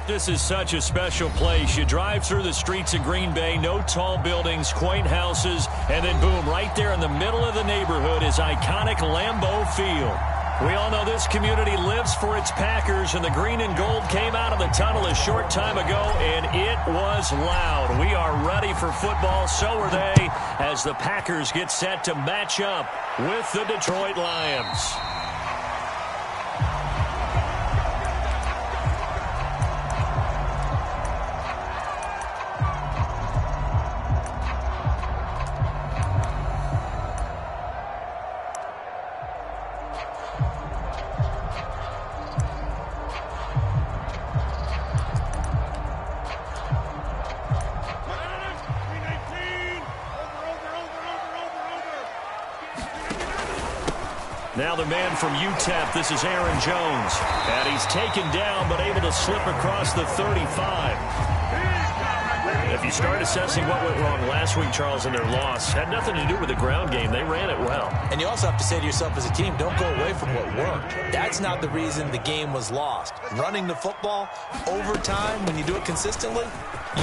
This is such a special place. You drive through the streets of Green Bay, no tall buildings, quaint houses, and then boom, right there in the middle of the neighborhood is iconic Lambeau Field. We all know this community lives for its Packers, and the green and gold came out of the tunnel a short time ago, and it was loud. We are ready for football, so are they, as the Packers get set to match up with the Detroit Lions. Now the man from UTEP, this is Aaron Jones. And he's taken down, but able to slip across the 35. If you start assessing what went wrong last week, Charles, in their loss, had nothing to do with the ground game. They ran it well. And you also have to say to yourself as a team, don't go away from what worked. That's not the reason the game was lost. Running the football over time, when you do it consistently,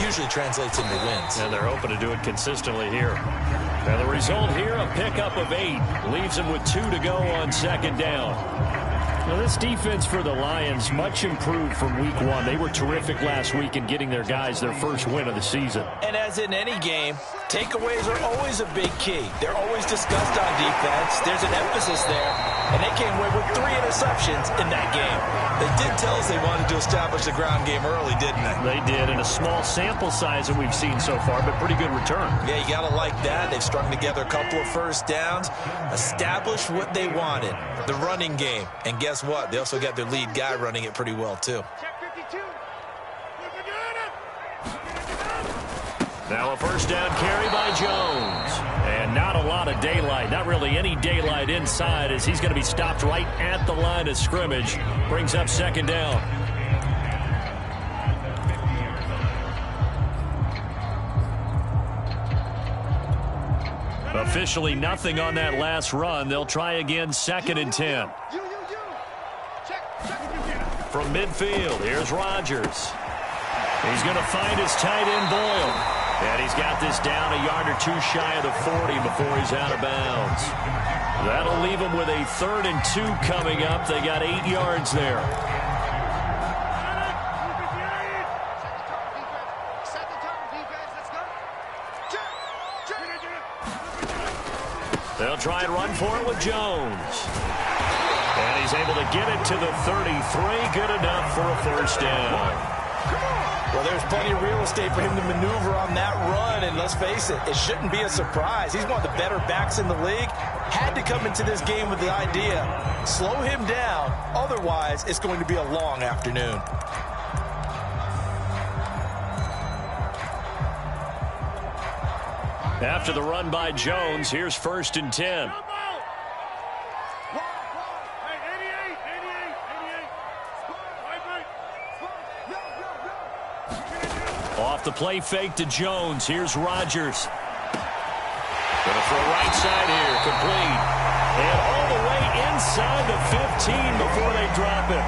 usually translates into wins. And they're hoping to do it consistently here. And the result here, a pickup of 8. Leaves them with 2 to go on second down. Now, this defense for the Lions, much improved from week 1. They were terrific last week in getting their guys their first win of the season. And as in any game, takeaways are always a big key. They're always discussed on defense. There's an emphasis there. And they came away with 3 interceptions in that game. They did tell us they wanted to establish the ground game early, didn't they? They did, in a small sample size that we've seen so far, but pretty good return. Yeah, you got to like that. They've strung together a couple of first downs, established what they wanted, the running game. And guess what? They also got their lead guy running it pretty well, too. Now a first down carry by Jones. And not a lot of daylight, not really any daylight inside, as he's going to be stopped right at the line of scrimmage. Brings up second down. Officially nothing on that last run. They'll try again, second and 10. From midfield, here's Rodgers. He's going to find his tight end, Boyle. And he's got this down a yard or 2 shy of the 40 before he's out of bounds. That'll leave him with a 3rd and 2 coming up. They got 8 yards there. They'll try and run for it with Jones. And he's able to get it to the 33. Good enough for a first down. Well, there's plenty of real estate for him to maneuver on that run, and let's face it, it shouldn't be a surprise. He's one of the better backs in the league. Had to come into this game with the idea, slow him down, otherwise it's going to be a long afternoon. After the run by Jones, here's 1st and 10. Off the play fake to Jones. Here's Rodgers. Going to throw right side here. Complete. And all the way inside the 15 before they drop it.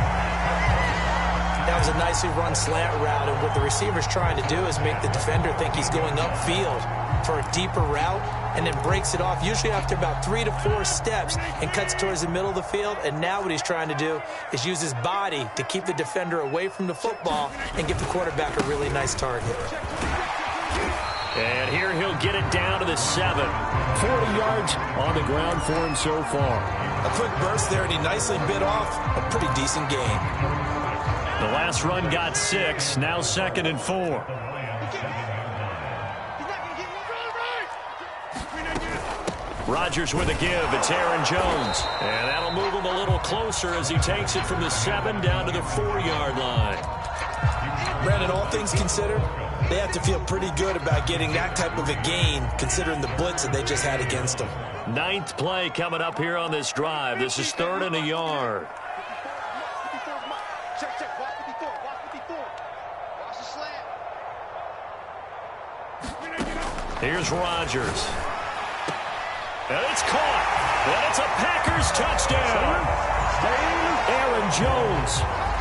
That was a nicely run slant route. And what the receiver's trying to do is make the defender think he's going upfield for a deeper route, and then breaks it off usually after about 3 to 4 steps and cuts towards the middle of the field. And now what he's trying to do is use his body to keep the defender away from the football and give the quarterback a really nice target. And here he'll get it down to the 7. 40 yards on the ground for him so far. A quick burst there, and he nicely bit off a pretty decent gain. The last run got 6. Now 2nd and 4. Rodgers with a give. It's Aaron Jones. And that'll move him a little closer as he takes it from the 7 down to the 4-yard line. Brandon, all things considered, they have to feel pretty good about getting that type of a gain, considering the blitz that they just had against them. 9th play coming up here on this drive. This is 3rd and a yard. Here's Rodgers. And it's caught. And it's a Packers touchdown. Aaron Jones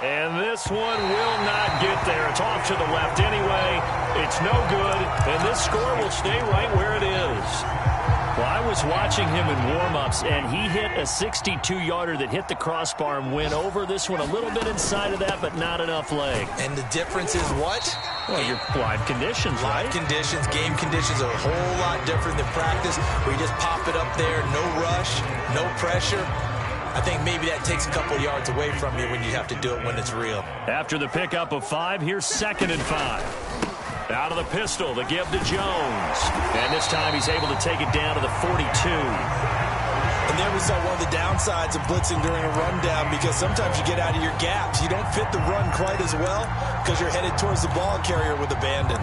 And this one will not get there. It's off to the left anyway. It's no good, and this score will stay right where it is. Well, I was watching him in warm-ups, and he hit a 62-yarder that hit the crossbar and went over. This one a little bit inside of that, but not enough leg. And the difference is what? Well, your live conditions, right? Live conditions, game conditions are a whole lot different than practice, where you just pop it up there, no rush, no pressure. I think maybe that takes a couple yards away from you when you have to do it when it's real. After the pickup of 5, here's 2nd and 5. Out of the pistol, the give to Jones. And this time he's able to take it down to the 42. And there we saw one of the downsides of blitzing during a rundown, because sometimes you get out of your gaps. You don't fit the run quite as well because you're headed towards the ball carrier with abandon.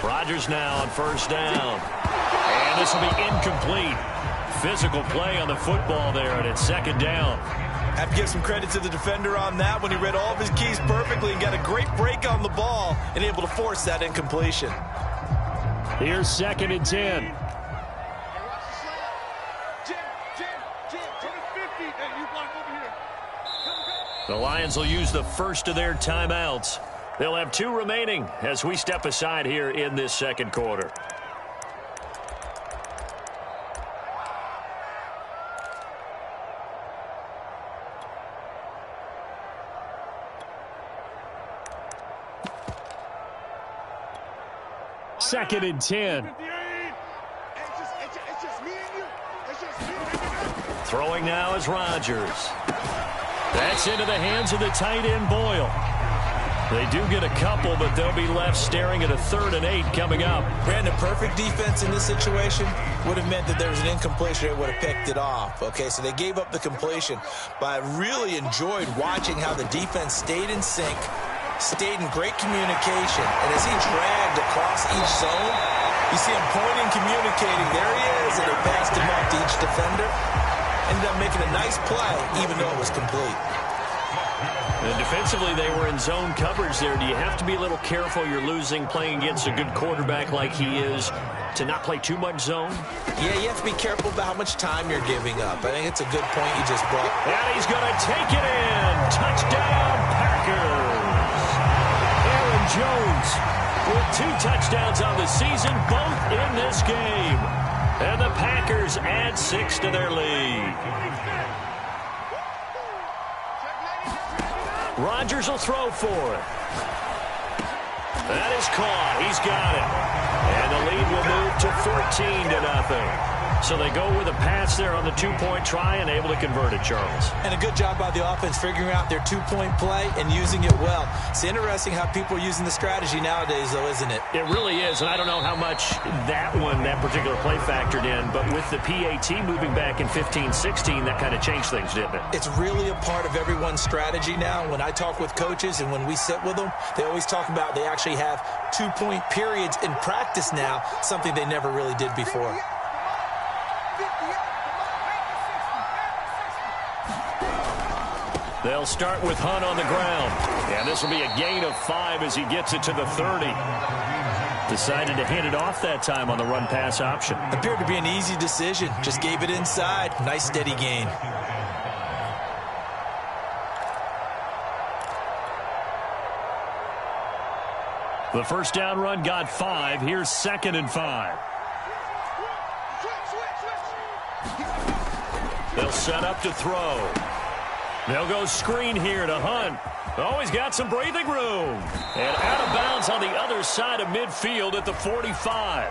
Rodgers now on 1st down. And this will be incomplete. Physical play on the football there, and it's 2nd down. I have to give some credit to the defender on that when he read all of his keys perfectly and got a great break on the ball and able to force that incompletion. Here's 2nd and 10. The Lions will use the first of their timeouts. They'll have 2 remaining as we step aside here in this 2nd quarter. Second and 10. Throwing now is Rodgers. That's into the hands of the tight end Boyle. They do get a couple, but they'll be left staring at a 3rd and 8 coming up. Brandon, perfect defense in this situation would have meant that there was an incompletion. They would have picked it off. Okay, so they gave up the completion. But I really enjoyed watching how the defense stayed in sync, stayed in great communication. And as he dragged across each zone, you see him pointing, communicating. There he is, and they passed him off to each defender. Ended up making a nice play, even though it was complete. And defensively, they were in zone coverage there. Do you have to be a little careful? You're losing playing against a good quarterback like he is to not play too much zone? Yeah, you have to be careful about how much time you're giving up. I think it's a good point you just brought. And he's going to take it in. Touchdown, Packers. Aaron Jones with 2 touchdowns on the season, both in this game. And the Packers add 6 to their lead. Rodgers will throw for it. That is caught. He's got it. And the lead will move to 14-0. So they go with a pass there on the 2-point try and able to convert it, Charles. And a good job by the offense figuring out their 2-point play and using it well. It's interesting how people are using the strategy nowadays, though, isn't it? It really is, and I don't know how much that particular play factored in, but with the PAT moving back in 15-16, that kind of changed things, didn't it? It's really a part of everyone's strategy now. When I talk with coaches and when we sit with them, they always talk about they actually have 2-point periods in practice now, something they never really did before. They'll start with Hunt on the ground. And this will be a gain of 5 as he gets it to the 30. Decided to hand it off that time on the run-pass option. Appeared to be an easy decision. Just gave it inside. Nice, steady gain. The first down run got 5. Here's 2nd and 5. They'll set up to throw. They'll go screen here to Hunt. Oh, he's got some breathing room. And out of bounds on the other side of midfield at the 45.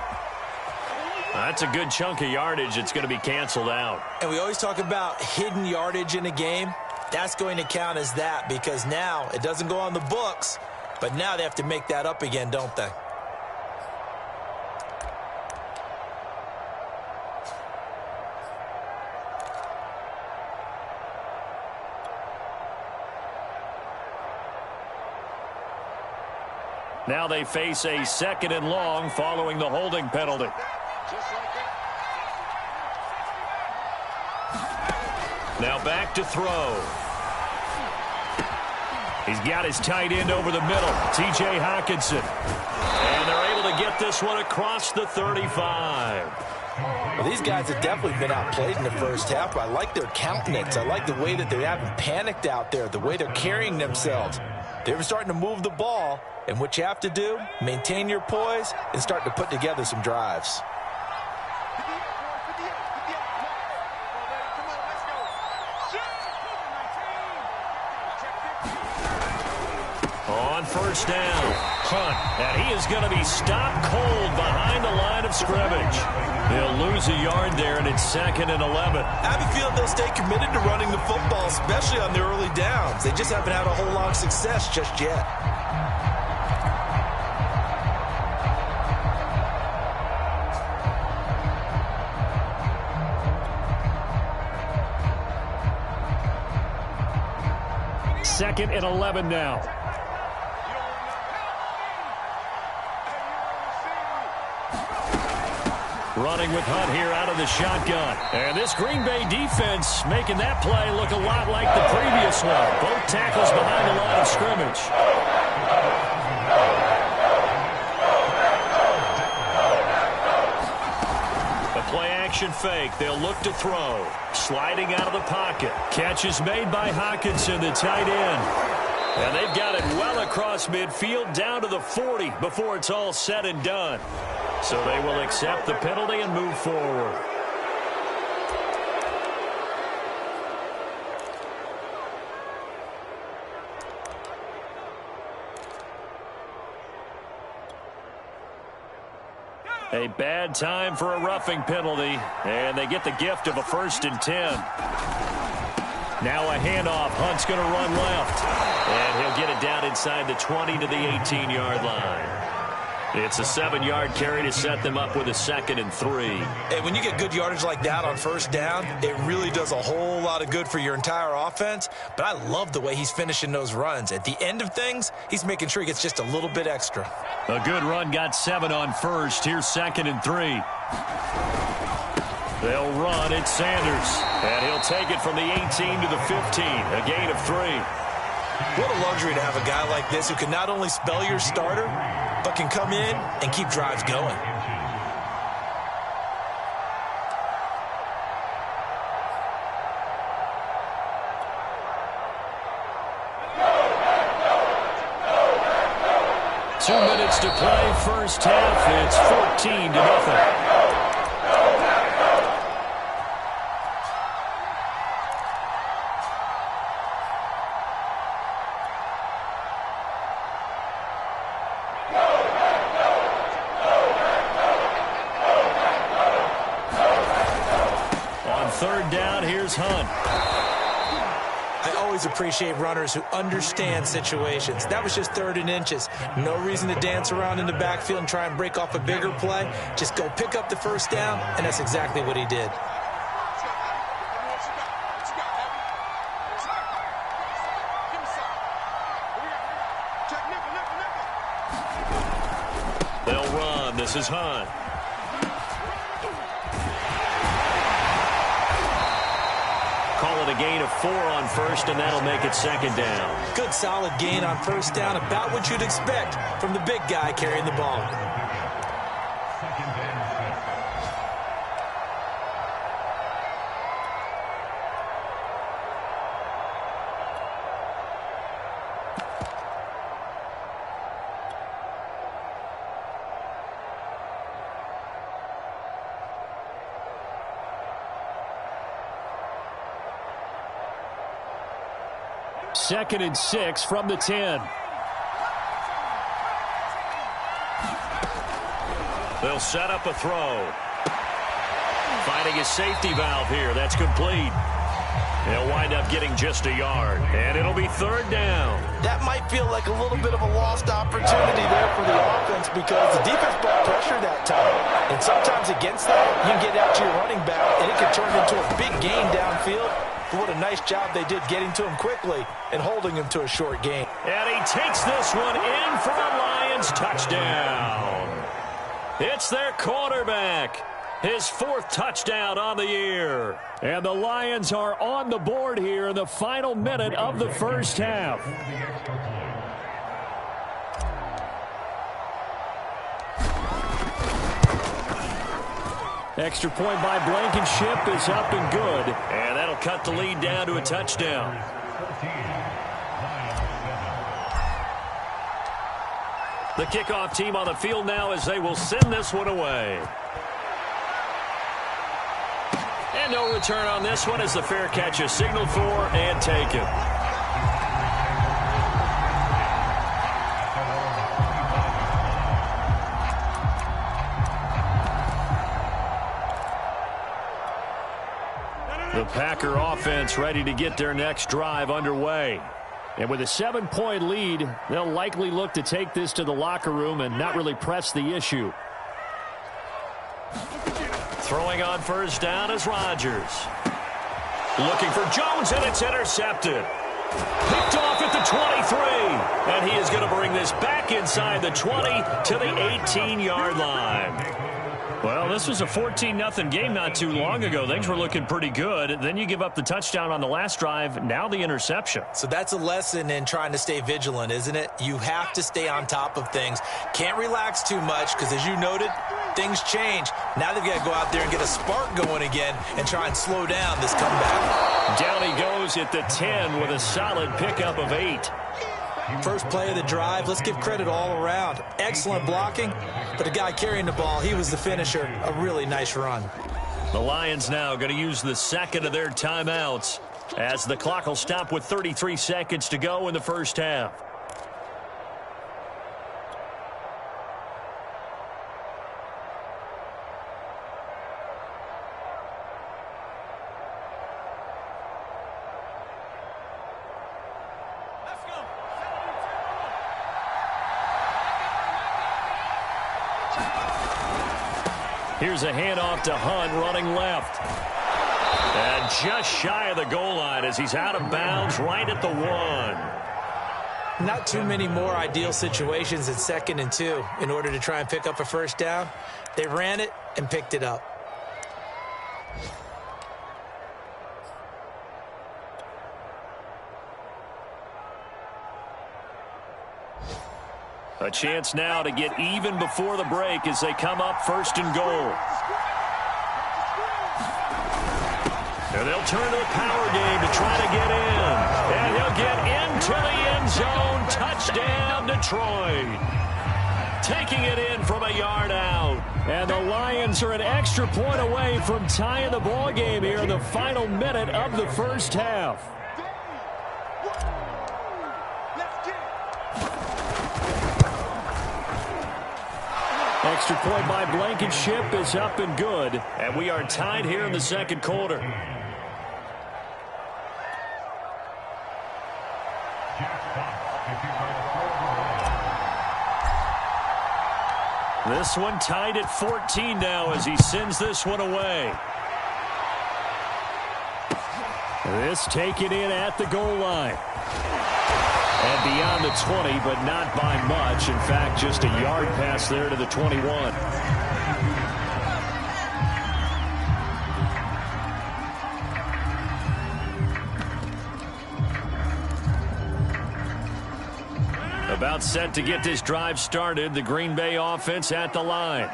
That's a good chunk of yardage. It's going to be canceled out. And we always talk about hidden yardage in a game. That's going to count as that because now it doesn't go on the books, but now they have to make that up again, don't they? Now they face a 2nd and long following the holding penalty. Now back to throw. He's got his tight end over the middle, T.J. Hawkinson. And they're able to get this one across the 35. Well, these guys have definitely been outplayed in the first half, but I like their countenance. I like the way that they haven't panicked out there, the way they're carrying themselves. They're starting to move the ball, and what you have to do, maintain your poise and start to put together some drives. On first down, Hunt, and he is going to be stopped cold behind the line of scrimmage. They'll lose a yard there, and it's 2nd and 11. I have a feeling they'll stay committed to running the football, especially on the early downs. They just haven't had a whole lot of success just yet. Second and 11 now. Running with Hunt here out of the shotgun. And this Green Bay defense making that play look a lot like the previous one. Both tackles behind the line of scrimmage. A play-action fake. They'll look to throw. Sliding out of the pocket. Catch is made by Hawkinson, the tight end. And they've got it well across midfield down to the 40 before it's all said and done. So they will accept the penalty and move forward. A bad time for a roughing penalty, and they get the gift of a 1st and 10. Now a handoff. Hunt's going to run left, and he'll get it down inside the 20 to the 18-yard line. It's a 7-yard carry to set them up with a 2nd and 3. And when you get good yardage like that on first down, it really does a whole lot of good for your entire offense. But I love the way he's finishing those runs. At the end of things, he's making sure he gets just a little bit extra. A good run, got 7 on first. Here's 2nd and 3. They'll run. It's Sanders. And he'll take it from the 18 to the 15. A gain of 3. What a luxury to have a guy like this who can not only spell your starter, but can come in and keep drives going. Two minutes to play, first half. It's 14-0. Hunt. I always appreciate runners who understand situations. That was just 3rd and inches. No reason to dance around in the backfield and try and break off a bigger play. Just go pick up the first down, and that's exactly what he did. They'll run. This is Hunt. Call it a gain of 4 on first, and that'll make it 2nd down. Good solid gain on first down, about what you'd expect from the big guy carrying the ball. Second and 6 from the 10. They'll set up a throw. Finding a safety valve here. That's complete. They'll wind up getting just a yard. And it'll be 3rd down. That might feel like a little bit of a lost opportunity there for the offense because the defense brought pressure that time. And sometimes against that, you can get out to your running back, and it could turn into a big gain downfield. But what a nice job they did getting to him quickly and holding him to a short gain. And he takes this one in for a Lions touchdown. It's their quarterback. His 4th touchdown on the year. And the Lions are on the board here in the final minute of the first half. Extra point by Blankenship is up and good. And that'll cut the lead down to a touchdown. The kickoff team on the field now as they will send this one away. And no return on this one as the fair catch is signaled for and taken. The Packer offense ready to get their next drive underway. And with a 7-point lead, they'll likely look to take this to the locker room and not really press the issue. Throwing on first down is Rodgers. Looking for Jones, and it's intercepted. Picked off at the 23. And he is going to bring this back inside the 20 to the 18-yard line. Well, this was a 14-0 game not too long ago. Things were looking pretty good. Then you give up the touchdown on the last drive. Now the interception. So that's a lesson in trying to stay vigilant, isn't it? You have to stay on top of things. Can't relax too much because, as you noted, things change. Now they've got to go out there and get a spark going again and try and slow down this comeback. Down he goes at the 10 with a solid pickup of 8. First play of the drive, let's give credit all around. Excellent blocking, but the guy carrying the ball, he was the finisher. A really nice run. The Lions now going to use the second of their timeouts as the clock will stop with 33 seconds to go in the first half. Here's a handoff to Hunt running left. And just shy of the goal line as he's out of bounds right at the 1. Not too many more ideal situations at 2nd and 2 in order to try and pick up a first down. They ran it and picked it up. A chance now to get even before the break as they come up 1st and goal. And they'll turn to the power game to try to get in. And he'll get into the end zone. Touchdown, Detroit. Taking it in from a yard out. And the Lions are an extra point away from tying the ball game here in the final minute of the first half. Extra point by Blankenship is up and good. And we are tied here in the second quarter. This one tied at 14 now as he sends this one away. This taken in at the goal line. And beyond the 20, but not by much. In fact, just a yard pass there to the 21. About set to get this drive started. The Green Bay offense at the line.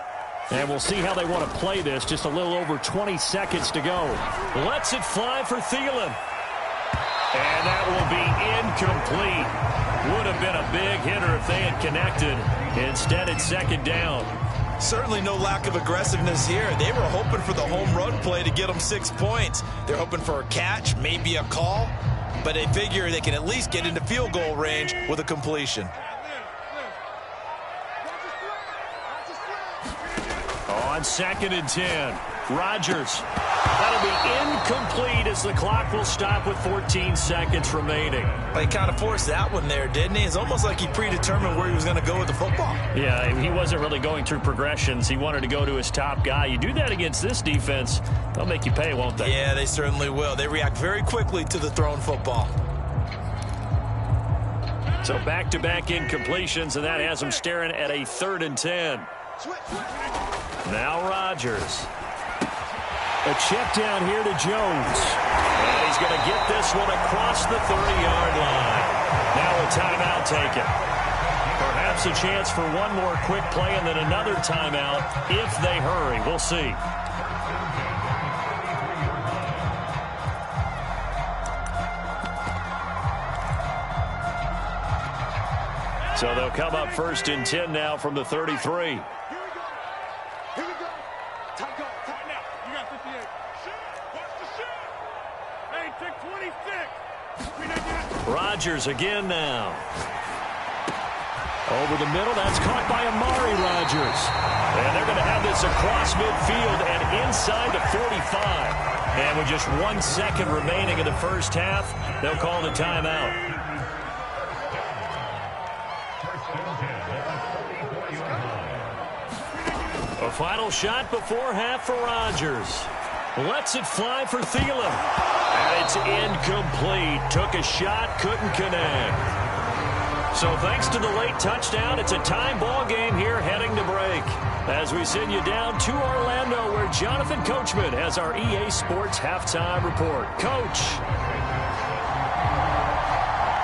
And we'll see how they want to play this. Just a little over 20 seconds to go. Lets it fly for Thielen. And that will be incomplete. Would have been a big hitter if they had connected. Instead, it's 2nd down. Certainly no lack of aggressiveness here. They were hoping for the home run play to get them 6 points. They're hoping for a catch, maybe a call. But they figure they can at least get into field goal range with a completion. On 2nd and 10, Rodgers. That'll be incomplete as the clock will stop with 14 seconds remaining. He kind of forced that one there, didn't he? It's almost like he predetermined where he was going to go with the football. Yeah, he wasn't really going through progressions. He wanted to go to his top guy. You do that against this defense, they'll make you pay, won't they? Yeah, they certainly will. They react very quickly to the thrown football. So back-to-back incompletions, and that has him staring at a 3rd and 10. Now Rodgers. A check down here to Jones. And he's going to get this one across the 30-yard line. Now a timeout taken. Perhaps a chance for one more quick play and then another timeout if they hurry. We'll see. So they'll come up 1st and 10 now from the 33. Rodgers again now. Over the middle, that's caught by M.I.A. Rodgers. And they're going to have this across midfield and inside the 45. And with just 1 second remaining in the first half, they'll call the timeout. A final shot before half for Rodgers. Lets it fly for Thielen. And it's incomplete. Took a shot, couldn't connect. So thanks to the late touchdown, it's a tie ball game here heading to break. As we send you down to Orlando, where Jonathan Coachman has our EA Sports halftime report. Coach.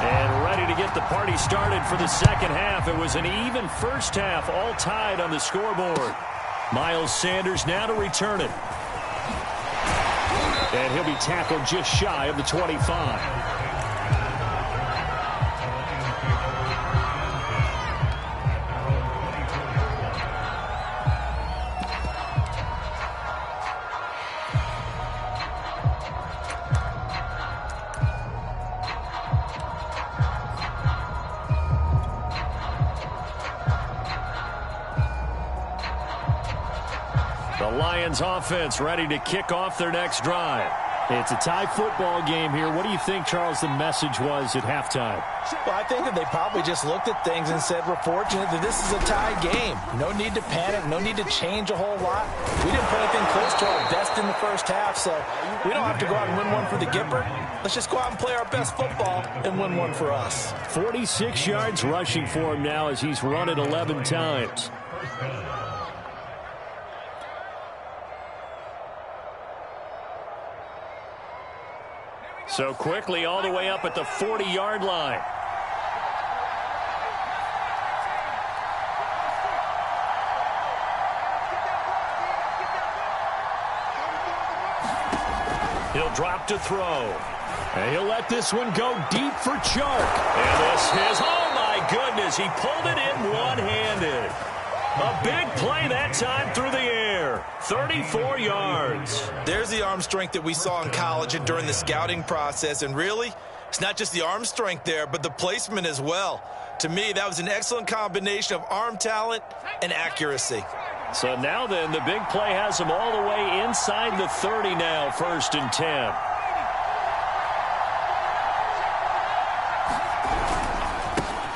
And ready to get the party started for the second half. It was an even first half, all tied on the scoreboard. Miles Sanders now to return it. And he'll be tackled just shy of the 25. Lions offense ready to kick off their next drive. It's a tie football game here. What do you think, Charles, the message was at halftime? Well, I think that they probably just looked at things and said, we're fortunate that this is a tie game. No need to panic. No need to change a whole lot. We didn't put anything close to our best in the first half, so we don't have to go out and win one for the Gipper. Let's just go out and play our best football and win one for us. 46 yards rushing for him now as he's run it 11 times. So quickly all the way up at the 40-yard line. He'll drop to throw. And he'll let this one go deep for Chark. And this is, oh my goodness, he pulled it in one-handed. A big play that time through the air. 34 yards. There's the arm strength that we saw in college and during the scouting process. And really, it's not just the arm strength there, but the placement as well. To me, that was an excellent combination of arm talent and accuracy. So now then, the big play has him all the way inside the 30 now, 1st and 10.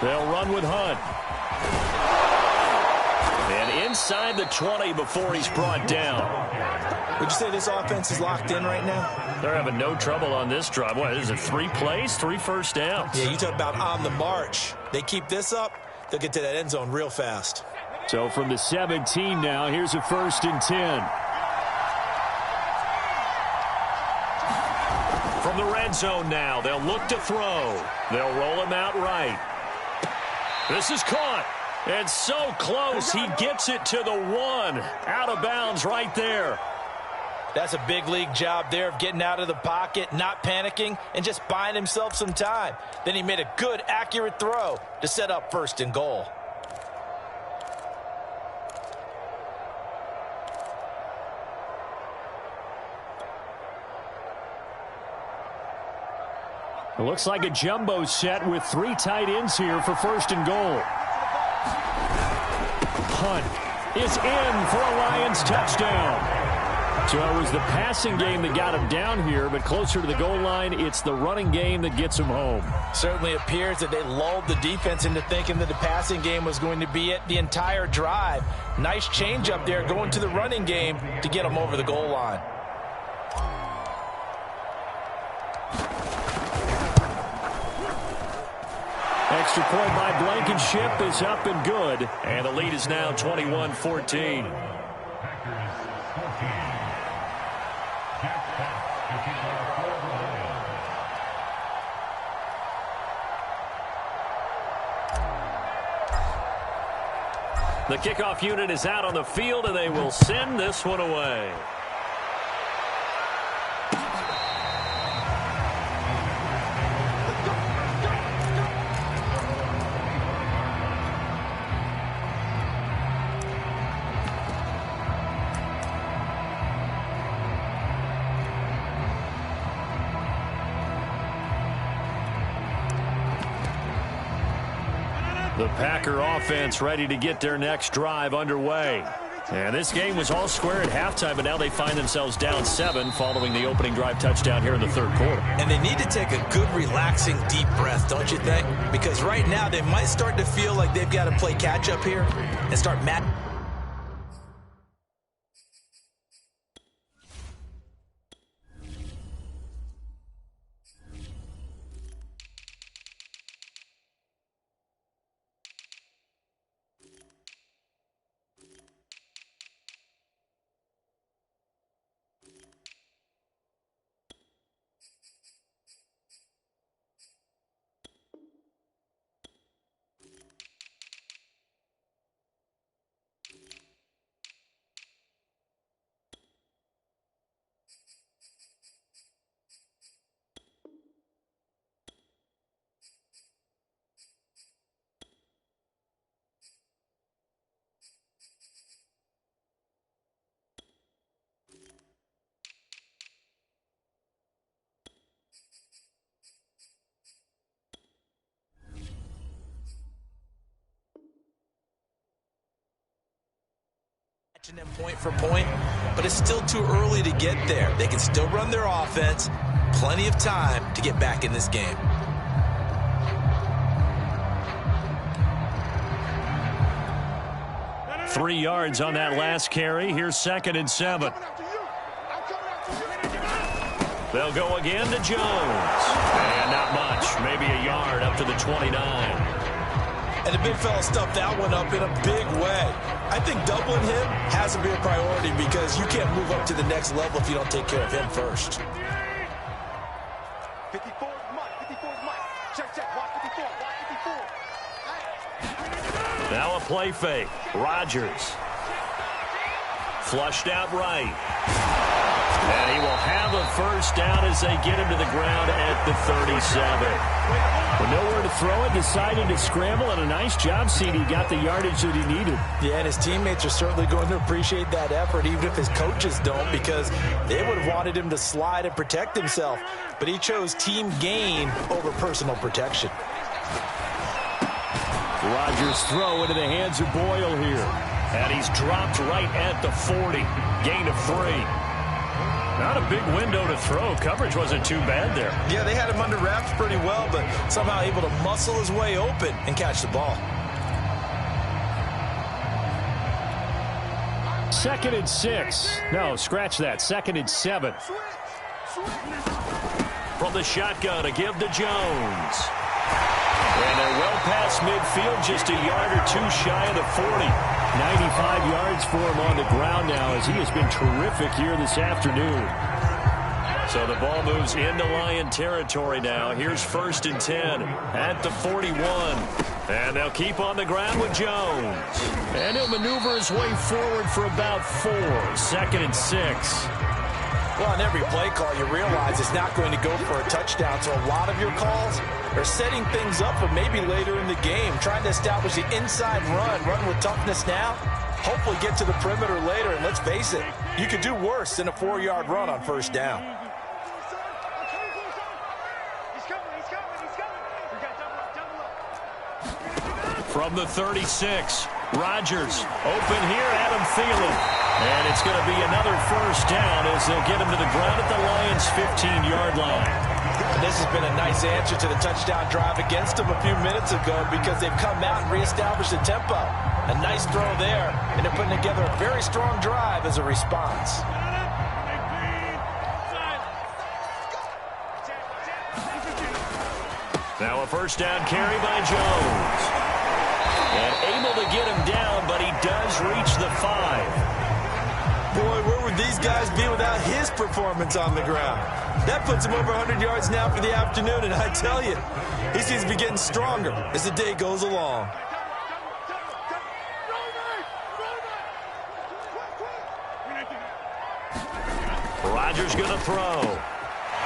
They'll run with Hunt. And inside the 20 before he's brought down. Would you say this offense is locked in right now? They're having no trouble on this drive. What is it, 3 plays, 3 first downs? Yeah, you talk about on the march. They keep this up, they'll get to that end zone real fast. So from the 17 now, here's a 1st and 10. From the red zone now, they'll look to throw. They'll roll him out right. This is caught. And so close, he gets it to the 1. Out of bounds right there. That's a big league job there of getting out of the pocket, not panicking, and just buying himself some time. Then he made a good, accurate throw to set up 1st and goal. It looks like a jumbo set with 3 tight ends here for 1st and goal. Hunt is in for a Lions touchdown. So it was the passing game that got him down here, but closer to the goal line, it's the running game that gets him home. Certainly appears that they lulled the defense into thinking that the passing game was going to be it the entire drive. Nice change up there going to the running game to get him over the goal line. Extra point by Blankenship is up and good. And the lead is now 21-14. The kickoff unit is out on the field, and they will send this one away. The Packer offense ready to get their next drive underway. And this game was all square at halftime, but now they find themselves down 7 following the opening drive touchdown here in the third quarter. And they need to take a good, relaxing, deep breath, don't you think? Because right now they might start to feel like they've got to play catch-up here and start matching. them point for point, but it's still too early to get there. They can still run their offense. Plenty of time to get back in this game. Three yards on that last carry. Here's 2nd and 7. They'll go again to Jones. And not much. Maybe a yard up to the 29. And the big fella stuffed that one up in a big way. I think doubling him has to be a priority because you can't move up to the next level if you don't take care of him first. 54 is Mike. Check. Watch 54. Now a play fake. Rodgers. Flushed out right. And he will have a first down as they get him to the ground at the 37. With nowhere to throw it, decided to scramble, and a nice job, CD. Got the yardage that he needed. Yeah, and his teammates are certainly going to appreciate that effort, even if his coaches don't, because they would have wanted him to slide and protect himself. But he chose team gain over personal protection. Rodgers' throw into the hands of Boyle here. And he's dropped right at the 40. Gain of 3. Not a big window to throw. Coverage wasn't too bad there. Yeah, they had him under wraps pretty well, but somehow able to muscle his way open and catch the ball. 2nd and 6. No, scratch that. 2nd and 7. From the shotgun, a give to Jones. And they're well past midfield, just a yard or two shy of the 40. 95 yards for him on the ground now as he has been terrific here this afternoon. So the ball moves into Lion territory now. Here's 1st and 10 at the 41. And they'll keep on the ground with Jones. And he'll maneuver his way forward for about 4. 2nd and 6. Well, on every play call, you realize it's not going to go for a touchdown. So a lot of your calls are setting things up for maybe later in the game, trying to establish the inside run with toughness now, hopefully get to the perimeter later. And let's face it, you could do worse than a 4-yard run on 1st down. From the 36, Rodgers open here, Adam Thielen. And it's going to be another 1st down as they'll get him to the ground at the Lions' 15-yard line. And this has been a nice answer to the touchdown drive against them a few minutes ago because they've come out and reestablished the tempo. A nice throw there, and they're putting together a very strong drive as a response. Now a 1st down carry by Jones. And able to get him down, but he does reach the 5. Boy, where would these guys be without his performance on the ground? That puts him over 100 yards now for the afternoon, and I tell you, he seems to be getting stronger as the day goes along. Rodgers going to throw.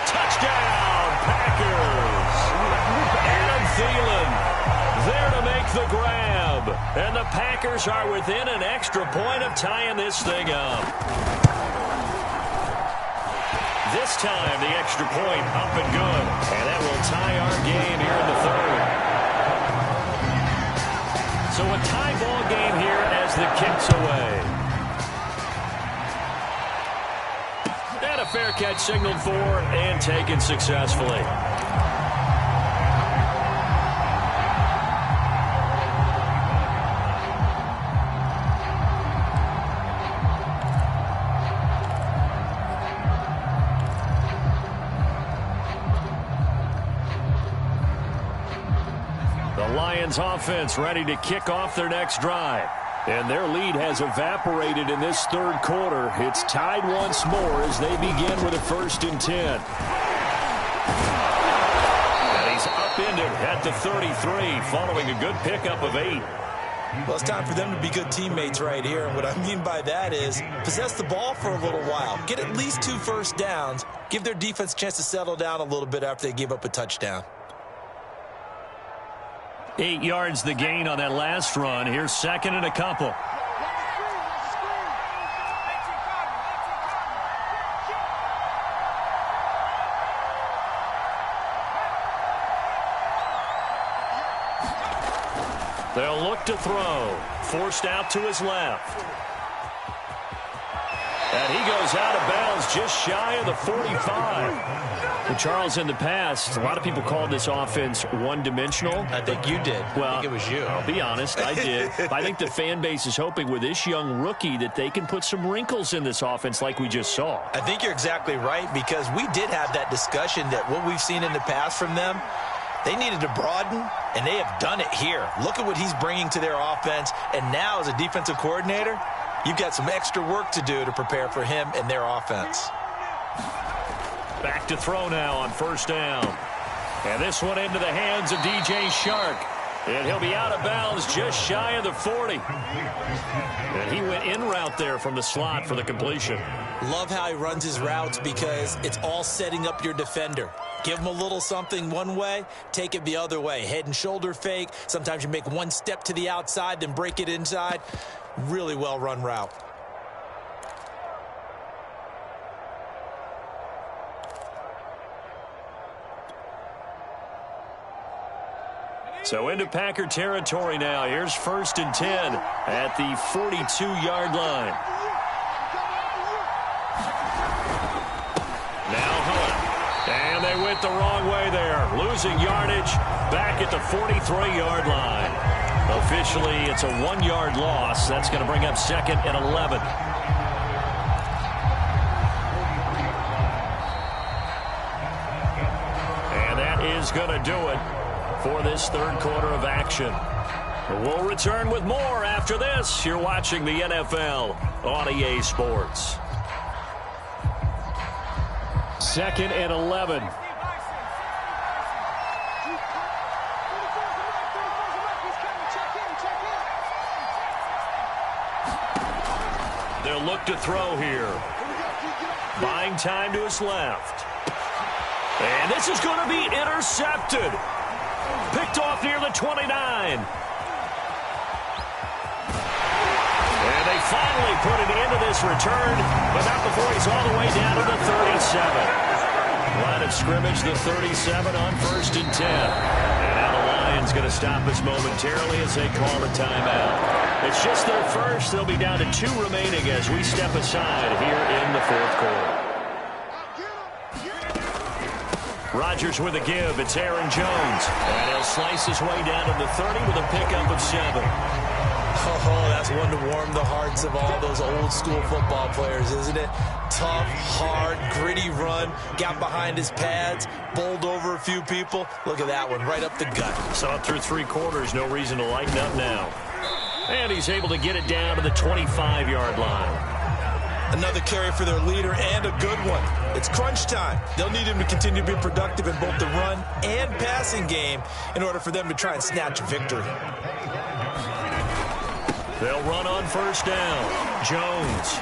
Touchdown, Packers! Adam Thielen there to make the grab. And the Packers are within an extra point of tying this thing up. This time, the extra point up and good. And that will tie our game here in the third. So a tie ball game here as the kick's away. And a fair catch signaled for and taken successfully. The Lions offense ready to kick off their next drive. And their lead has evaporated in this third quarter. It's tied once more as they begin with a 1st and 10. And he's upended at the 33 following a good pickup of 8. Well, it's time for them to be good teammates right here. And what I mean by that is possess the ball for a little while. Get at least 2 first downs. Give their defense a chance to settle down a little bit after they give up a touchdown. 8 yards the gain on that last run. Here's 2nd and a couple. They'll look to throw. Forced out to his left. And he goes out of bounds just shy of the 45. Well, Charles, in the past, a lot of people called this offense one-dimensional. I think you did. Well, I think it was you. I'll be honest, I did. I think the fan base is hoping with this young rookie that they can put some wrinkles in this offense like we just saw. I think you're exactly right, because we did have that discussion that what we've seen in the past from them, they needed to broaden, and they have done it here. Look at what he's bringing to their offense, and now as a defensive coordinator, you've got some extra work to do to prepare for him and their offense. Back to throw now on 1st down. And this one into the hands of DJ Shark. And he'll be out of bounds just shy of the 40. And he went in route there from the slot for the completion. Love how he runs his routes because it's all setting up your defender. Give him a little something one way, take it the other way. Head and shoulder fake. Sometimes you make one step to the outside, then break it inside. Really well run route. So into Packer territory now. Here's 1st and 10 at the 42-yard line. Now Hunt. And they went the wrong way there. Losing yardage back at the 43-yard line. Officially, it's a 1-yard loss. That's going to bring up 2nd and 11. And that is going to do it for this third quarter of action. We'll return with more after this. You're watching the NFL on EA Sports. 2nd and 11. They'll look to throw here. Buying time to his left. And this is going to be intercepted. Picked off near the 29. And they finally put an end to this return, but not before he's all the way down to the 37. Line of scrimmage, the 37 on 1st and 10. And now the Lions going to stop us momentarily as they call a timeout. It's just their first. They'll be down to 2 remaining as we step aside here in the 4th quarter. Rodgers with a give. It's Aaron Jones. And he'll slice his way down to the 30 with a pickup of 7. Oh, that's one to warm the hearts of all those old school football players, isn't it? Tough, hard, gritty run. Got behind his pads, bowled over a few people. Look at that one, right up the gut. Saw it through 3 quarters. No reason to lighten up now. And he's able to get it down to the 25-yard line. Another carry for their leader and a good one. It's crunch time. They'll need him to continue to be productive in both the run and passing game in order for them to try and snatch a victory. They'll run on first down. Jones.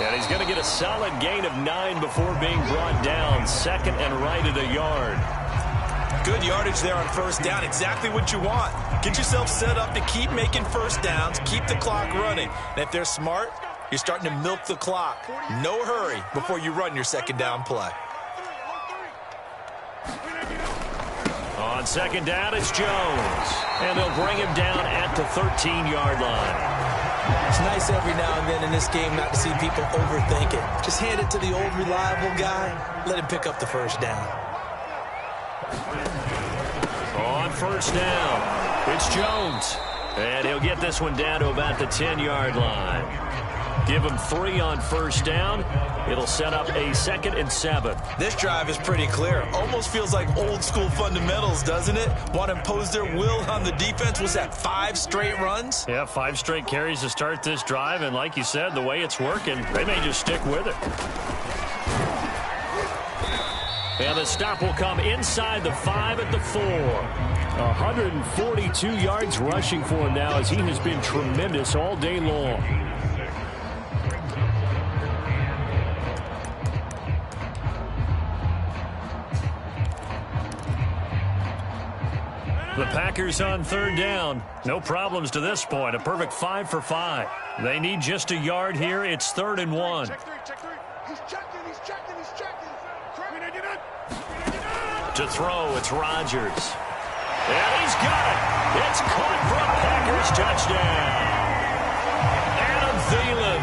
And he's going to get a solid gain of 9 before being brought down. Second and right at a yard. Good yardage there on first down. Exactly what you want. Get yourself set up to keep making first downs, keep the clock running. And if they're smart, you're starting to milk the clock. No hurry before you run your second down play. On second down, it's Jones. And they'll bring him down at the 13-yard line. It's nice every now and then in this game not to see people overthink it. Just hand it to the old reliable guy. Let him pick up the first down. On first down, it's Jones. And he'll get this one down to about the 10-yard line. Give him 3 on first down. It'll set up a 2nd and 7. This drive is pretty clear. Almost feels like old school fundamentals, doesn't it? Want to impose their will on the defense. Was that 5 straight runs? Yeah, 5 straight carries to start this drive. And like you said, the way it's working, they may just stick with it. And the stop will come inside the 5 at the 4. 142 yards rushing for him now as he has been tremendous all day long. The Packers on third down. No problems to this point. A perfect 5 for 5. They need just a yard here. It's 3rd and 1. Check 3, check 3. He's checking. To throw, it's Rodgers. And he's got it. It's caught for a Packers touchdown. Adam Thielen,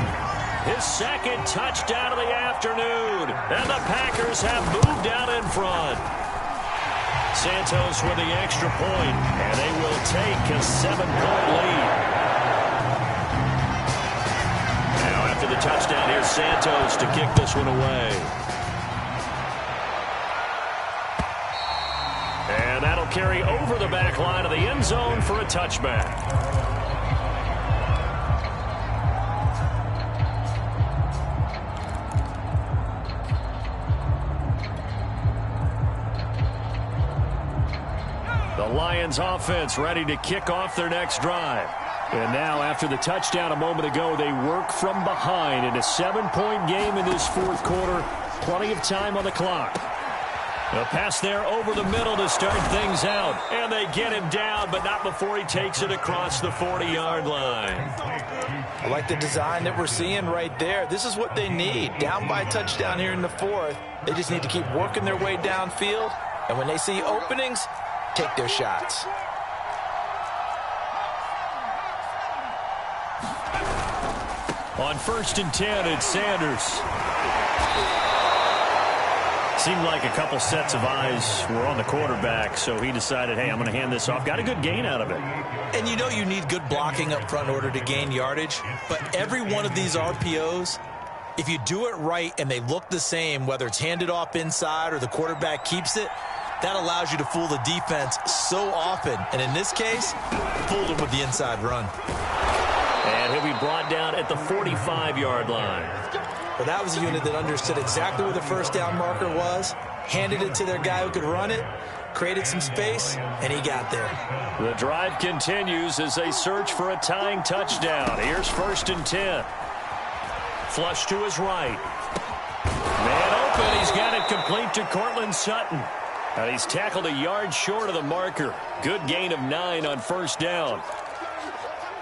his 2nd touchdown of the afternoon. And the Packers have moved out in front. Santos with the extra point, and they will take a 7-point lead. Now after the touchdown, here's Santos to kick this one away. And that'll carry over the back line of the end zone for a touchback. The Lions offense ready to kick off their next drive. And now after the touchdown a moment ago, they work from behind in a 7-point game in this 4th quarter. Plenty of time on the clock. A pass there over the middle to start things out. And they get him down, but not before he takes it across the 40-yard line. I like the design that we're seeing right there. This is what they need. Down by a touchdown here in the 4th. They just need to keep working their way downfield. And when they see openings, take their shots. On 1st and 10, it's Sanders. Seemed like a couple sets of eyes were on the quarterback, so he decided, hey, I'm going to hand this off. Got a good gain out of it. And you know you need good blocking up front in order to gain yardage. But every one of these RPOs, if you do it right and they look the same, whether it's handed off inside or the quarterback keeps it, that allows you to fool the defense so often. And in this case, fooled him with the inside run. And he'll be brought down at the 45-yard line. Well, that was a unit that understood exactly where the first down marker was, handed it to their guy who could run it, created some space, and he got there. The drive continues as they search for a tying touchdown. Here's 1st and 10. Flush to his right. Man open. He's got it complete to Cortland Sutton. And he's tackled a yard short of the marker. Good gain of 9 on first down.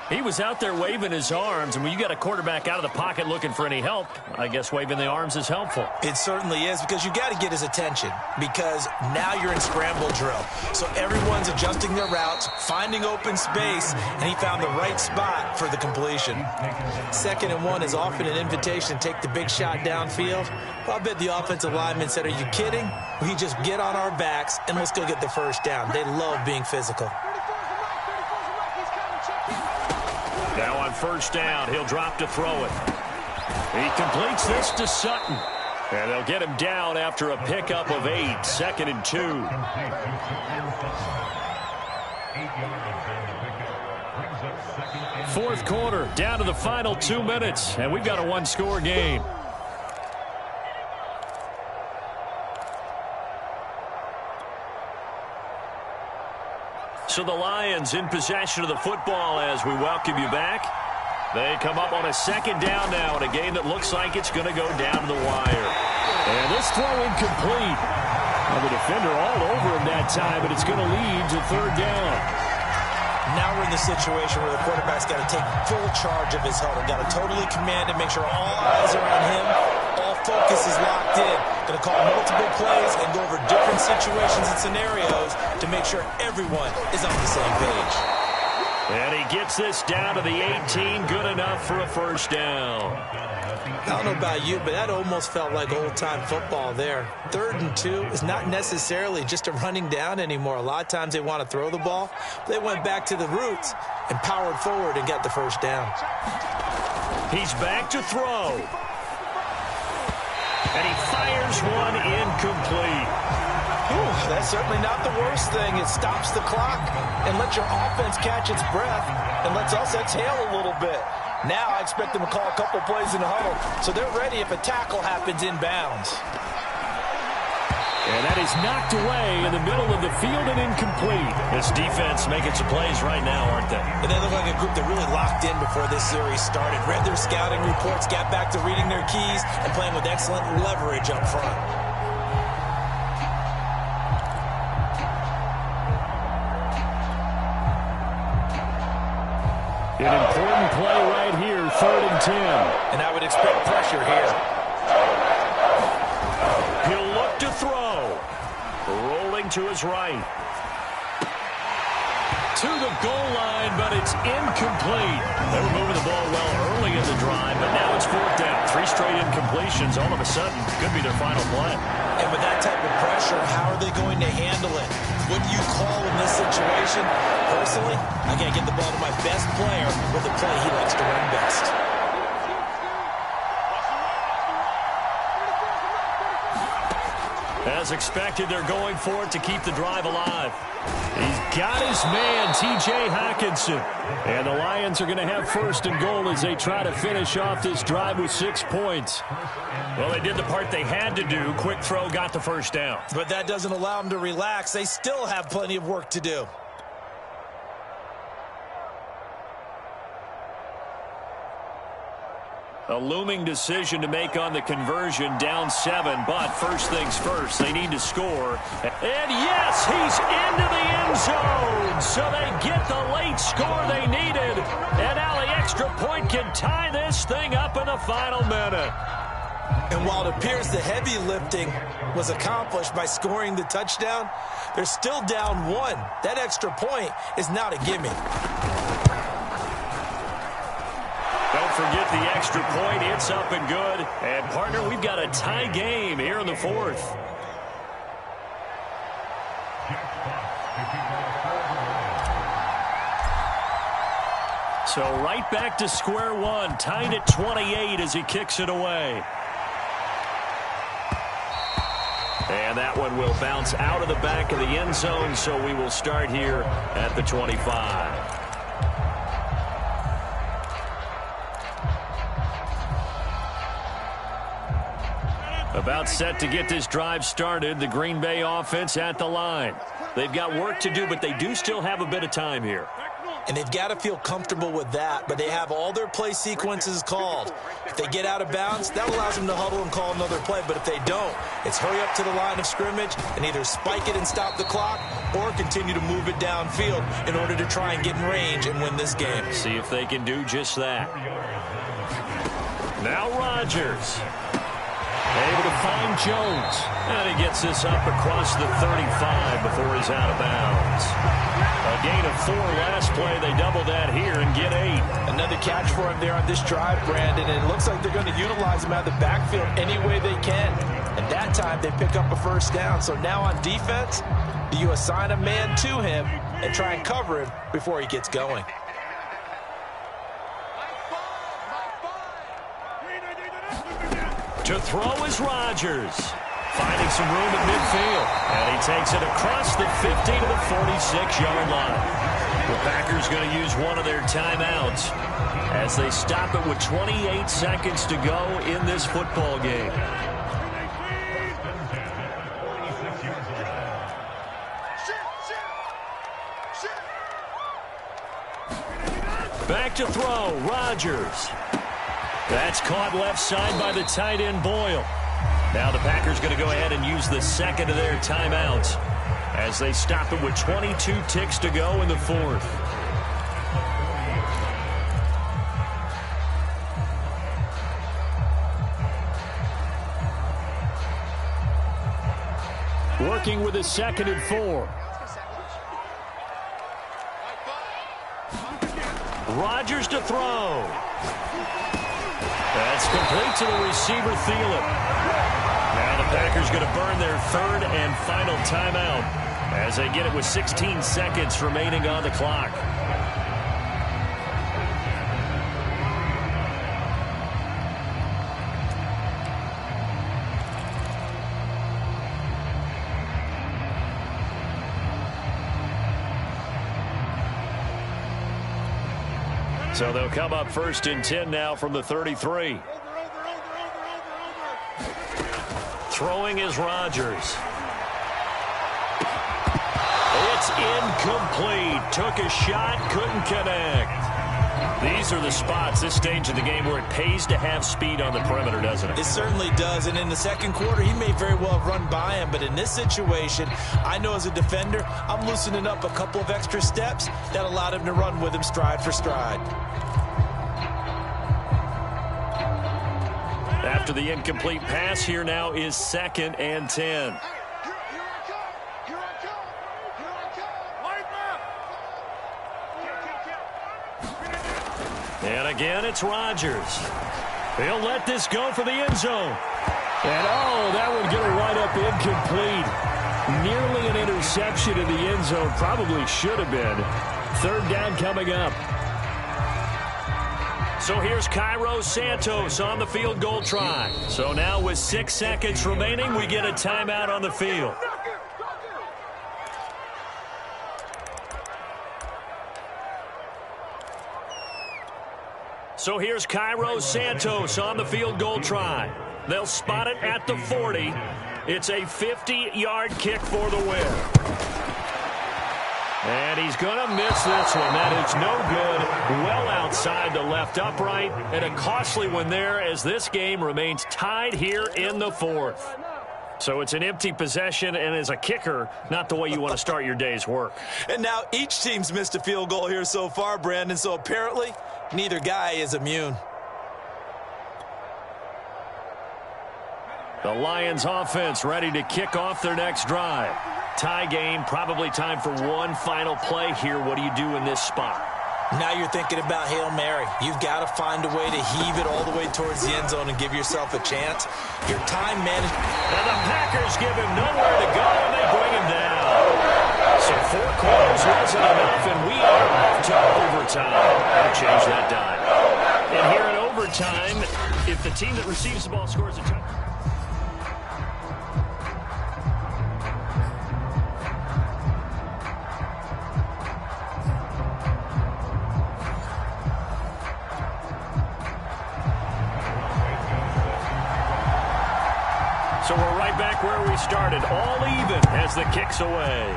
He was out there waving his arms, and when you got a quarterback out of the pocket looking for any help, I guess waving the arms is helpful. It certainly is, because you got to get his attention, because now you're in scramble drill. So everyone's adjusting their routes, finding open space, and he found the right spot for the completion. 2nd and 1 is often an invitation to take the big shot downfield. Well, I bet the offensive lineman said, are you kidding? We just get on our backs, and let's go get the first down. They love being physical. Now on first down, he'll drop to throw it. He completes this to Sutton. And they'll get him down after a pickup of 8, 2nd and 2. Fourth quarter, down to the final 2 minutes, and we've got a one-score game. So the Lions in possession of the football as we welcome you back. They come up on a second down now in a game that looks like it's going to go down to the wire. And this throw incomplete. Well, the defender all over him that time, but it's going to lead to third down. Now we're in the situation where the quarterback's got to take full charge of his huddle. Got to totally command it, make sure all eyes are on him. All focus is locked in. Going to call multiple plays and go over different situations and scenarios to make sure everyone is on the same page. And he gets this down to the 18, good enough for a first down. I don't know about you, but that almost felt like old-time football there. 3rd and 2 is not necessarily just a running down anymore. A lot of times they want to throw the ball. They went back to the roots and powered forward and got the first down. He's back to throw. And he fires one incomplete. Ooh, that's certainly not the worst thing. It stops the clock and lets your offense catch its breath and lets us exhale a little bit. Now I expect them to call a couple plays in the huddle, so they're ready if a tackle happens inbounds. And that is knocked away in the middle of the field and incomplete. This defense making some plays right now, aren't they? And they look like a group that really locked in before this series started. Read their scouting reports, got back to reading their keys, and playing with excellent leverage up front. An important play right here, 3rd and 10. And I would expect pressure here. He'll look to throw. Rolling to his right. To the goal line, but it's incomplete. They were moving the ball well early in the drive, but now it's 4th down. 3 straight incompletions all of a sudden could be their final play. And with that type of pressure, how are they going to handle it? What do you call in this situation? Personally, I got to get the ball to my best player with the play he likes to run best. As expected, they're going for it to keep the drive alive. He's got his man, T.J. Hockenson. And the Lions are going to have 1st and goal as they try to finish off this drive with 6 points. Well, they did the part they had to do. Quick throw, got the first down. But that doesn't allow them to relax. They still have plenty of work to do. A looming decision to make on the conversion, down 7, but first things first, they need to score. And yes, he's into the end zone, so they get the late score they needed. And now the extra point can tie this thing up in the final minute. And while it appears the heavy lifting was accomplished by scoring the touchdown, they're still down 1. That extra point is not a gimme. Don't forget the extra point. It's up and good. And, partner, we've got a tie game here in the 4th. So right back to square one. Tied at 28 as he kicks it away. And that one will bounce out of the back of the end zone, so we will start here at the 25. About set to get this drive started. The Green Bay offense at the line. They've got work to do, but they do still have a bit of time here. And they've got to feel comfortable with that, but they have all their play sequences called. If they get out of bounds, that allows them to huddle and call another play. But if they don't, it's hurry up to the line of scrimmage and either spike it and stop the clock or continue to move it downfield in order to try and get in range and win this game. See if they can do just that. Now Rodgers. Able to find Jones. And he gets this up across the 35 before he's out of bounds. A gain of 4 last play. They double that here and get 8. Another catch for him there on this drive, Brandon. And it looks like they're going to utilize him out of the backfield any way they can. And that time they pick up a first down. So now on defense, do you assign a man to him and try and cover him before he gets going? To throw is Rodgers. Finding some room at midfield. And he takes it across the 50 to the 46-yard line. The Packers going to use one of their timeouts as they stop it with 28 seconds to go in this football game. Back to throw, Rodgers. That's caught left side by the tight end, Boyle. Now the Packers going to go ahead and use the second of their timeouts as they stop it with 22 ticks to go in the fourth. Working with a 2nd and 4. Rodgers to throw. That's complete to the receiver, Thielen. Now the Packers going to burn their 3rd and final timeout as they get it with 16 seconds remaining on the clock. So they'll come up 1st and 10 now from the 33. Throwing is Rodgers. It's incomplete. Took a shot, couldn't connect. These are the spots, this stage of the game, where it pays to have speed on the perimeter, doesn't it? It certainly does, and in the second quarter, he may very well have run by him, but in this situation, I know as a defender, I'm loosening up a couple of extra steps that allowed him to run with him stride for stride. After the incomplete pass, here now is 2nd and 10. And again, it's Rodgers. He'll let this go for the end zone. And, oh, that would get a right up incomplete. Nearly an interception in the end zone. Probably should have been. 3rd down coming up. So here's Cairo Santos on the field goal try. So now with 6 seconds remaining, we get a timeout on the field. So here's Cairo Santos on the field goal try. They'll spot it at the 40. It's a 50-yard kick for the win. And he's going to miss this one. That is no good. Well outside the left upright. And a costly one there as this game remains tied here in the fourth. So it's an empty possession, and as a kicker, not the way you want to start your day's work. And now each team's missed a field goal here so far, Brandon, so apparently neither guy is immune. The Lions offense ready to kick off their next drive. Tie game, probably time for one final play here. What do you do in this spot? Now you're thinking about Hail Mary. You've got to find a way to heave it all the way towards the end zone and give yourself a chance. Your time management. And the Packers give him nowhere to go, and they bring him down. So 4 quarters wasn't enough, and we are off to overtime. I'll change that dime. And here in overtime, if the team that receives the ball scores a touchdown. So we're right back where we started, all even as the kick's away.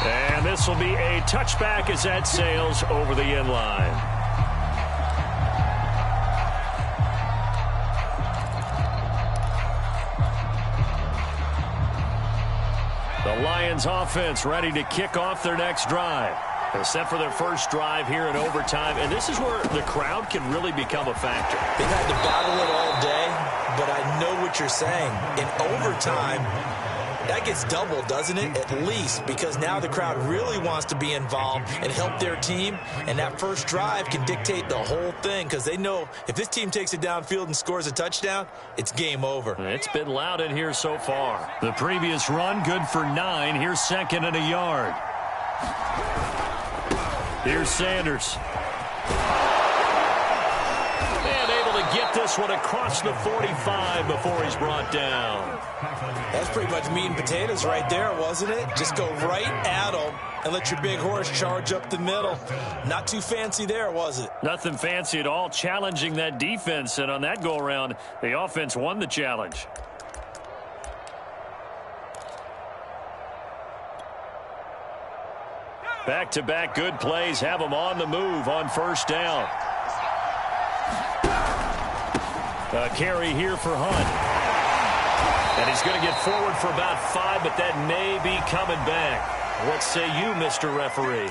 And this will be a touchback as that sails over the end line. The Lions offense ready to kick off their next drive. They're set for their first drive here in overtime, and this is where the crowd can really become a factor. They've had to battle it all day, but I know what you're saying. In overtime, that gets doubled, doesn't it? At least, because now the crowd really wants to be involved and help their team, and that first drive can dictate the whole thing because they know if this team takes it downfield and scores a touchdown, it's game over. It's been loud in here so far. The previous run, good for 9. Here's 2nd and a yard. Here's Sanders. And able to get get this one across the 45 before he's brought down. That's pretty much meat and potatoes right there, wasn't it? Just go right at him and let your big horse charge up the middle. Not too fancy there, was it? Nothing fancy at all, challenging that defense. And on that go-around, the offense won the challenge. Back-to-back good plays have them on the move on first down. A carry here for Hunt. And he's going to get forward for about 5, but that may be coming back. What say you, Mr. Referee?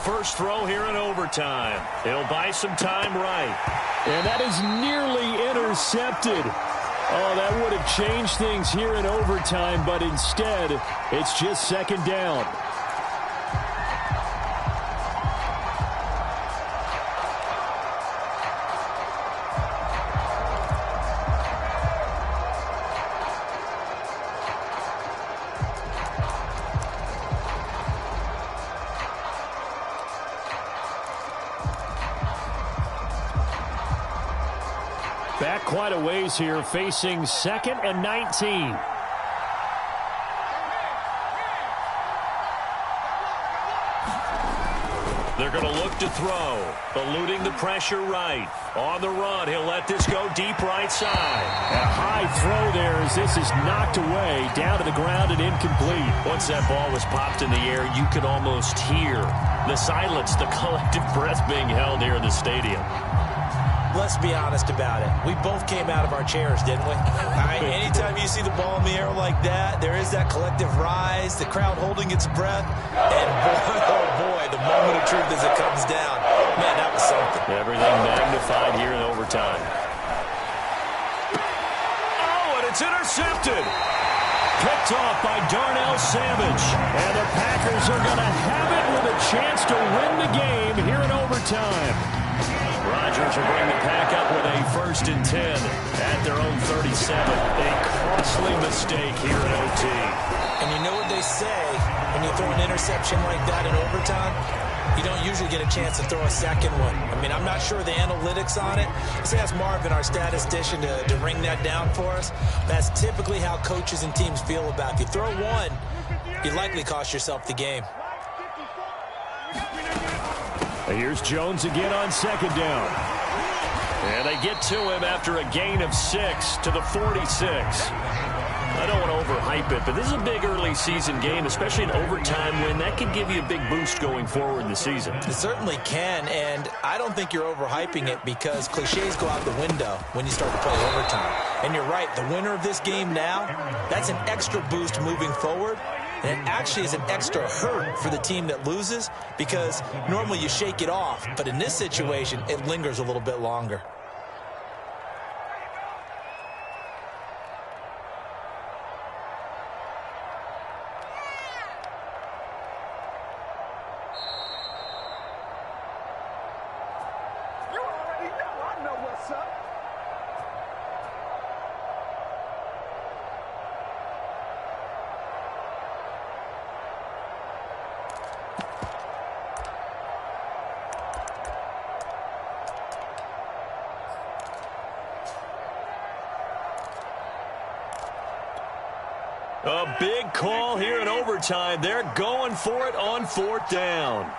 First throw here in overtime. He'll buy some time right. And that is nearly intercepted. Oh, that would have changed things here in overtime, but instead, it's just second down. Back quite a ways here, facing 2nd and 19. They're going to look to throw, eluding the pressure right. On the run, he'll let this go deep right side. A high throw there as this is knocked away, down to the ground and incomplete. Once that ball was popped in the air, you could almost hear the silence, the collective breath being held here in the stadium. Let's be honest about it. We both came out of our chairs, didn't we? Anytime you see the ball in the air like that, there is that collective rise, the crowd holding its breath, and boy, oh boy, the moment of truth as it comes down. Man, that was something. Everything magnified here in overtime. Oh, and it's intercepted. Picked off by Darnell Savage. And the Packers are going to have it with a chance to win the game here in overtime. Rodgers will bring the Pack up with a 1st and 10 at their own 37. A costly mistake here in OT. And you know what they say, when you throw an interception like that in overtime, you don't usually get a chance to throw a second one. I mean, I'm not sure the analytics on it. Let's ask Marvin, our statistician, to ring that down for us. That's typically how coaches and teams feel about it. If you throw one, you likely cost yourself the game. Here's Jones again on 2nd down. And they get to him after a gain of 6 to the 46. I don't want to overhype it, but this is a big early season game, especially an overtime win. That could give you a big boost going forward in the season. It certainly can, and I don't think you're overhyping it because cliches go out the window when you start to play overtime. And you're right, the winner of this game now, that's an extra boost moving forward. And it actually is an extra hurt for the team that loses because normally you shake it off. But in this situation, it lingers a little bit longer. You already know. I know what's up. A big call here in overtime. They're going for it on 4th down.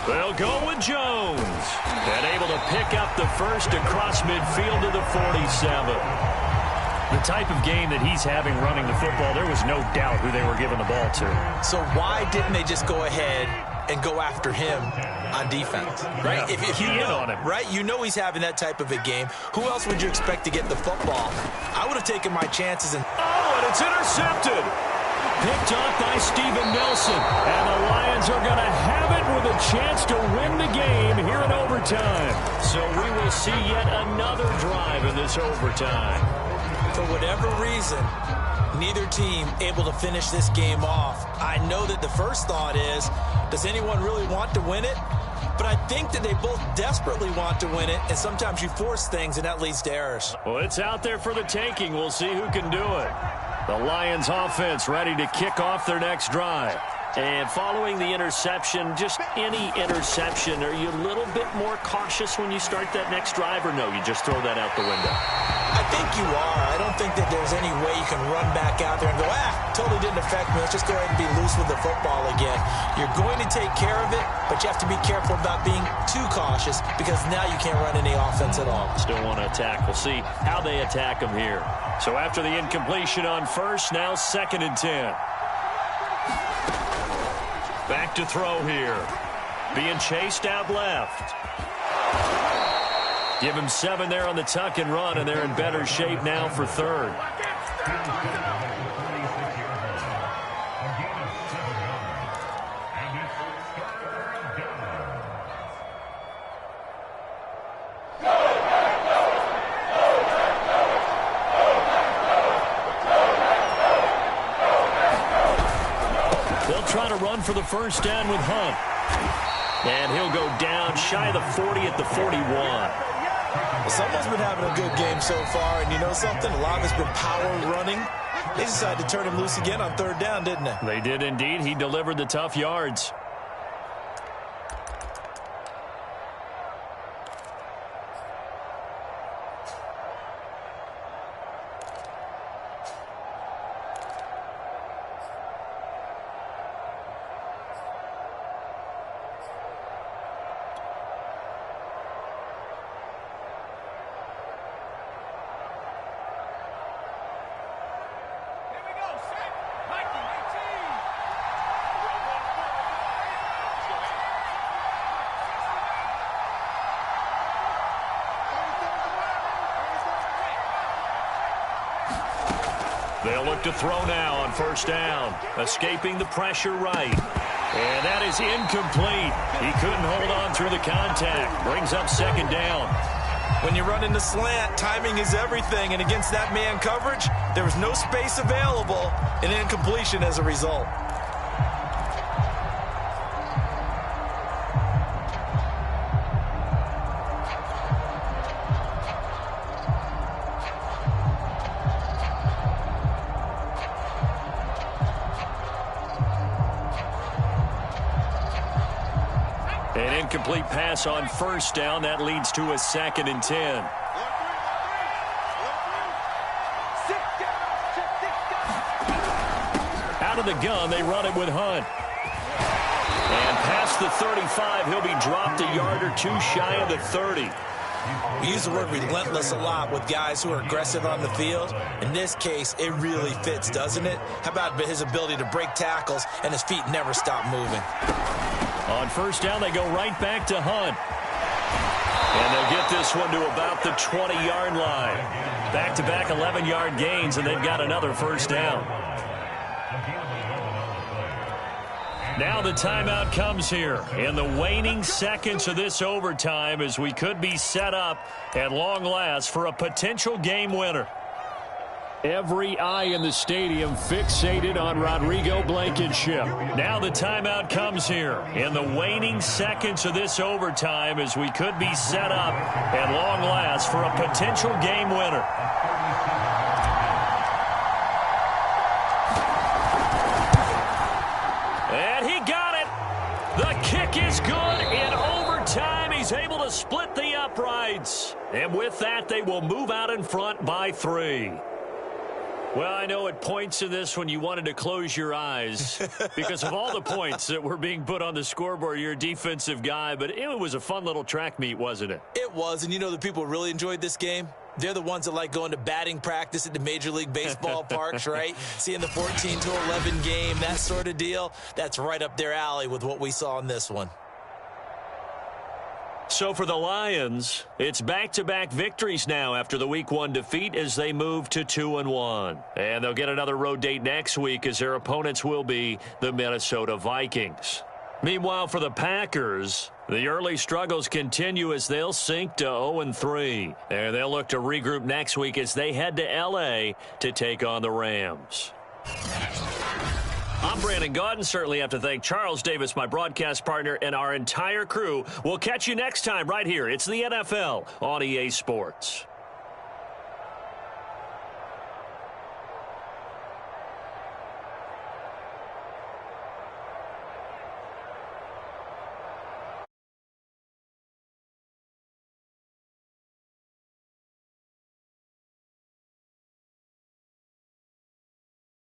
They'll go with Jones. And able to pick up the first across midfield to the 47. The type of game that he's having running the football, there was no doubt who they were giving the ball to. So why didn't they just go ahead and go after him on defense, right? Yeah, if you know, on him. Right? You know he's having that type of a game. Who else would you expect to get the football? I would have taken my chances and... Oh, and it's intercepted. picked off by Steven Nelson. And the Lions are going to have it with a chance to win the game here in overtime. So we will see yet another drive in this overtime. For whatever reason, neither team able to finish this game off. I know that the first thought is, does anyone really want to win it? But I think that they both desperately want to win it, and sometimes you force things, and that leads to errors. Well, it's out there for the taking. We'll see who can do it. The Lions offense ready to kick off their next drive. And following the interception, just any interception, are you a little bit more cautious when you start that next drive, or no, you just throw that out the window? I think you are. I don't think that there's any way you can run back out there and go, totally didn't affect me. Let's just go ahead and be loose with the football again. You're going to take care of it, but you have to be careful about being too cautious because now you can't run any offense at all. Still want to attack. We'll see how they attack them here. So after the incompletion on first, now 2nd and 10. Back to throw here. Being chased out left. Give him 7 there on the tuck and run, and they're in better shape now for 3rd. They'll try to run for the first down with Hunt. And he'll go down shy of the 40 at the 41. Well, someone's been having a good game so far, and you know something? A lot of it's been power running. They decided to turn him loose again on 3rd down, didn't they? They did indeed. He delivered the tough yards. They'll look to throw now on 1st down. Escaping the pressure right. And that is incomplete. He couldn't hold on through the contact. Brings up 2nd down. When you run in the slant, timing is everything. And against that man coverage, there was no space available. And incompletion as a result. An incomplete pass on 1st down. That leads to a 2nd and 10. Out of the gun, they run it with Hunt. And past the 35, he'll be dropped a yard or 2 shy of the 30. We use the word relentless a lot with guys who are aggressive on the field. In this case, it really fits, doesn't it? How about his ability to break tackles and his feet never stop moving? On 1st down, they go right back to Hunt. And they'll get this one to about the 20-yard line. Back-to-back 11-yard gains, and they've got another 1st down. Now the timeout comes here in the waning seconds of this overtime as we could be set up at long last for a potential game winner. Every eye in the stadium fixated on Rodrigo Blankenship. Now the timeout comes here in the waning seconds of this overtime as we could be set up at long last for a potential game winner. And he got it. The kick is good in overtime. He's able to split the uprights. And with that, they will move out in front by 3. Well, I know at points in this when you wanted to close your eyes because of all the points that were being put on the scoreboard. You're a defensive guy, but it was a fun little track meet, wasn't it? It was, and you know the people who really enjoyed this game? They're the ones that like going to batting practice at the Major League Baseball parks, right? Seeing the 14-11 game, that sort of deal. That's right up their alley with what we saw in this one. So for the Lions, it's back-to-back victories now after the Week 1 defeat as they move to 2-1. And they'll get another road date next week as their opponents will be the Minnesota Vikings. Meanwhile, for the Packers, the early struggles continue as they'll sink to 0-3. And they'll look to regroup next week as they head to L.A. to take on the Rams. I'm Brandon Gaudin. Certainly have to thank Charles Davis, my broadcast partner, and our entire crew. We'll catch you next time right here. It's the NFL on EA Sports.